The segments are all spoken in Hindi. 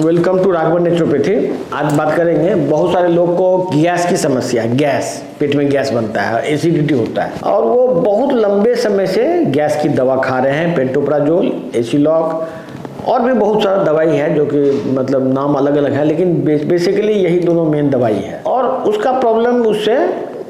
Welcome to Raghavan naturopathy. आज बात करेंगे, बहुत सारे लोग को गैस की समस्या है। गैस, पेट में गैस बनता है, एसिडिटी होता है और वो बहुत लंबे समय से गैस की दवा खा रहे हैं। पेंटोप्राजोल, एसिलॉक और भी बहुत सारा दवाई है जो कि मतलब नाम अलग अलग है, लेकिन बेसिकली यही दोनों मेन दवाई है। और उसका प्रॉब्लम उससे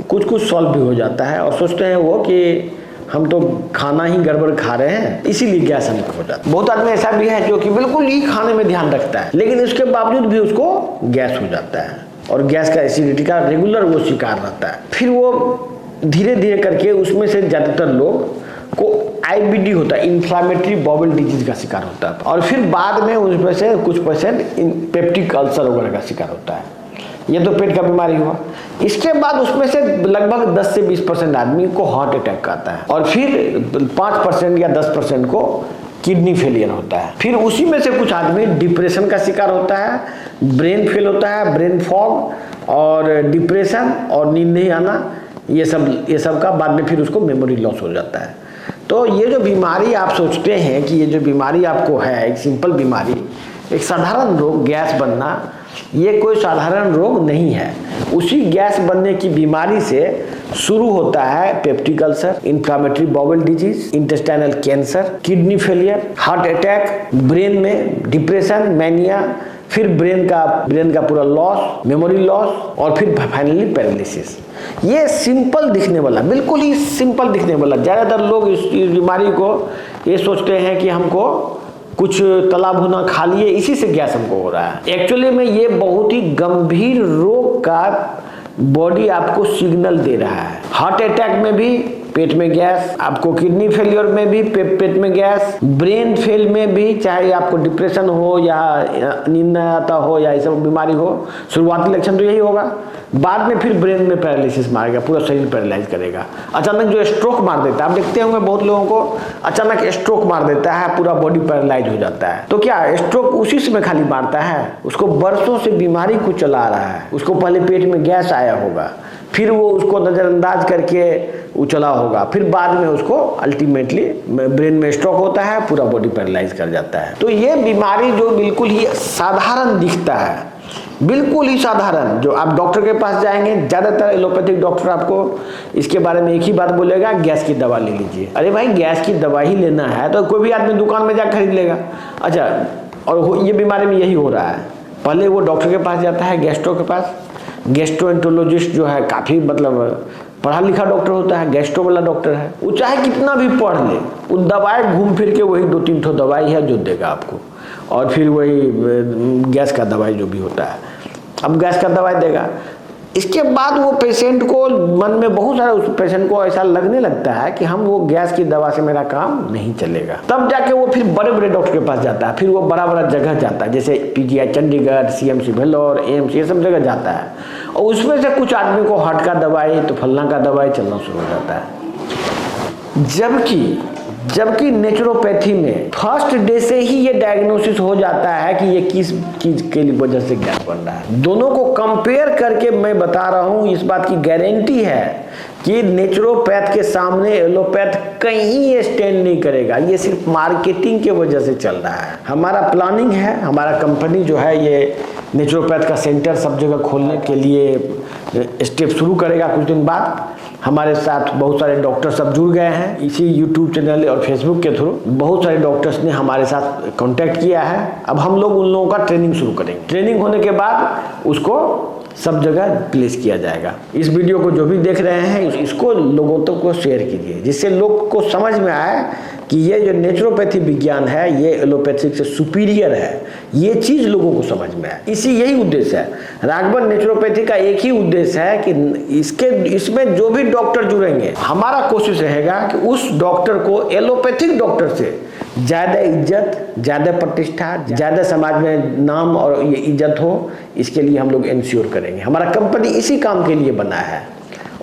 कुछ सॉल्व भी हो जाता है और सोचते हैं वो कि हम तो खाना ही गड़बड़ खा रहे हैं, इसीलिए गैस हमको हो जाता है। बहुत आदमी ऐसा भी है जो कि बिल्कुल ही खाने में ध्यान रखता है, लेकिन उसके बावजूद भी उसको गैस हो जाता है और गैस का एसिडिटी का रेगुलर वो शिकार रहता है। फिर वो धीरे धीरे करके उसमें से ज़्यादातर लोग को IBD होता है, इन्फ्लामेटरी बाउल डिजीज का शिकार होता है, और फिर बाद में उसमें से कुछ % पेप्टिक अल्सर वगैरह का शिकार होता है। ये तो पेट का बीमारी हुआ। इसके बाद उसमें से लगभग 10 से 20% आदमी को हार्ट अटैक आता है और फिर 5% या 10% को किडनी फेलियर होता है। फिर उसी में से कुछ आदमी डिप्रेशन का शिकार होता है, ब्रेन फेल होता है, ब्रेन फॉग और डिप्रेशन और नींद नहीं आना, ये सब का बाद में फिर उसको मेमोरी लॉस हो जाता है। तो ये जो बीमारी आप सोचते हैं कि ये जो बीमारी आपको है, एक सिंपल बीमारी, एक साधारण रोग गैस बनना, ये कोई साधारण रोग नहीं है। उसी गैस बनने की बीमारी से शुरू होता है peptic ulcer, inflammatory bowel disease, intestinal cancer, kidney failure, heart attack, brain में डिप्रेशन, मैनिया, फिर ब्रेन का पूरा लॉस, मेमोरी लॉस और फिर फाइनली पैरालिसिस। ये सिंपल दिखने वाला, बिल्कुल ही सिंपल दिखने वाला, ज़्यादातर लोग इस बीमारी को ये सोचते हैं कि हमको कुछ तला भुना खा लिए, इसी से गैस हमको हो रहा है। एक्चुअली में ये बहुत ही गंभीर रोग का बॉडी आपको सिग्नल दे रहा है। हार्ट अटैक में भी पेट में गैस, आपको किडनी फेलियर में भी पेट में गैस, ब्रेन फेल में भी, चाहे आपको डिप्रेशन हो या नींद न आता हो या ये सब बीमारी हो, शुरुआती लक्षण तो यही होगा। बाद में फिर ब्रेन में पैरालिसिस मारेगा, पूरा शरीर पैरालाइज करेगा। अचानक जो स्ट्रोक मार देता है, आप देखते होंगे बहुत लोगों को अचानक स्ट्रोक मार देता है, पूरा बॉडी पैरालाइज हो जाता है। तो क्या स्ट्रोक उसी समय खाली मारता है? उसको बरसों से बीमारी को चला रहा है। उसको पहले पेट में गैस आया होगा, फिर वो उसको नज़रअंदाज करके उछला होगा, फिर बाद में उसको अल्टीमेटली ब्रेन में स्ट्रोक होता है, पूरा बॉडी पैरालाइज कर जाता है। तो ये बीमारी जो बिल्कुल ही साधारण दिखता है, बिल्कुल ही साधारण, जो आप डॉक्टर के पास जाएंगे, ज़्यादातर एलोपैथिक डॉक्टर आपको इसके बारे में एक ही बात बोलेगा, गैस की दवा ले लीजिए। अरे भाई, गैस की दवा ही लेना है तो कोई भी आदमी दुकान में जाकर खरीद लेगा। अच्छा, और ये बीमारी में यही हो रहा है। पहले वो डॉक्टर के पास जाता है, गैस्ट्रो के पास। गैस्ट्रोएंटरोलॉजिस्ट जो है काफ़ी मतलब पढ़ा लिखा डॉक्टर होता है, गैस्ट्रो वाला डॉक्टर है। वो चाहे कितना भी पढ़ ले, वो दवाई घूम फिर के वही 2-3 ठो दवाई है जो देगा आपको, और फिर वही गैस का दवाई जो भी होता है, अब गैस का दवाई देगा। इसके बाद वो पेशेंट को मन में बहुत सारा, उस पेशेंट को ऐसा लगने लगता है कि हम वो गैस की दवा से मेरा काम नहीं चलेगा। तब जाके वो फिर बड़े बड़े डॉक्टर के पास जाता है, फिर वो बड़ा बड़ा जगह जाता है, जैसे PGI Chandigarh, CMC Vellore, AIMS, ये सब जगह जाता है। और उसमें से कुछ आदमी को हार्ट का दवाई, तो फलना का दवाई चलना शुरू हो जाता है। जबकि नेचुरोपैथी में फर्स्ट डे से ही ये डायग्नोसिस हो जाता है कि ये किस चीज के वजह से गैस बन रहा है। दोनों को कंपेयर करके मैं बता रहा हूं, इस बात की गारंटी है कि नेचुरोपैथ के सामने एलोपैथ कहीं स्टैंड नहीं करेगा। ये सिर्फ मार्केटिंग के वजह से चल रहा है। हमारा प्लानिंग है, हमारा कंपनी जो है ये नेचुरोपैथ का सेंटर सब जगह खोलने के लिए स्टेप शुरू करेगा कुछ दिन बाद। हमारे साथ बहुत सारे डॉक्टर सब जुड़ गए हैं इसी YouTube चैनल और Facebook के थ्रू। बहुत सारे डॉक्टर्स ने हमारे साथ कांटेक्ट किया है। अब हम लोग उन लोगों का ट्रेनिंग शुरू करेंगे। ट्रेनिंग होने के बाद उसको सब जगह प्लेस किया जाएगा। इस वीडियो को जो भी देख रहे हैं, इसको लोगों तक को शेयर कीजिए, जिससे लोग को समझ में आए कि ये जो नेचुरोपैथी विज्ञान है ये एलोपैथिक से सुपीरियर है। ये चीज़ लोगों को समझ में आए, यही उद्देश्य है। राघवन नेचुरोपैथी का एक ही उद्देश्य है कि इसमें जो भी डॉक्टर जुड़ेंगे, हमारा कोशिश रहेगा कि उस डॉक्टर को एलोपैथिक डॉक्टर से ज़्यादा इज्जत, ज़्यादा प्रतिष्ठा, ज़्यादा समाज में नाम और ये इज्जत हो, इसके लिए हम लोग इंश्योर करेंगे। हमारा कंपनी इसी काम के लिए बना है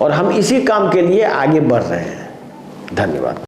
और हम इसी काम के लिए आगे बढ़ रहे हैं। धन्यवाद।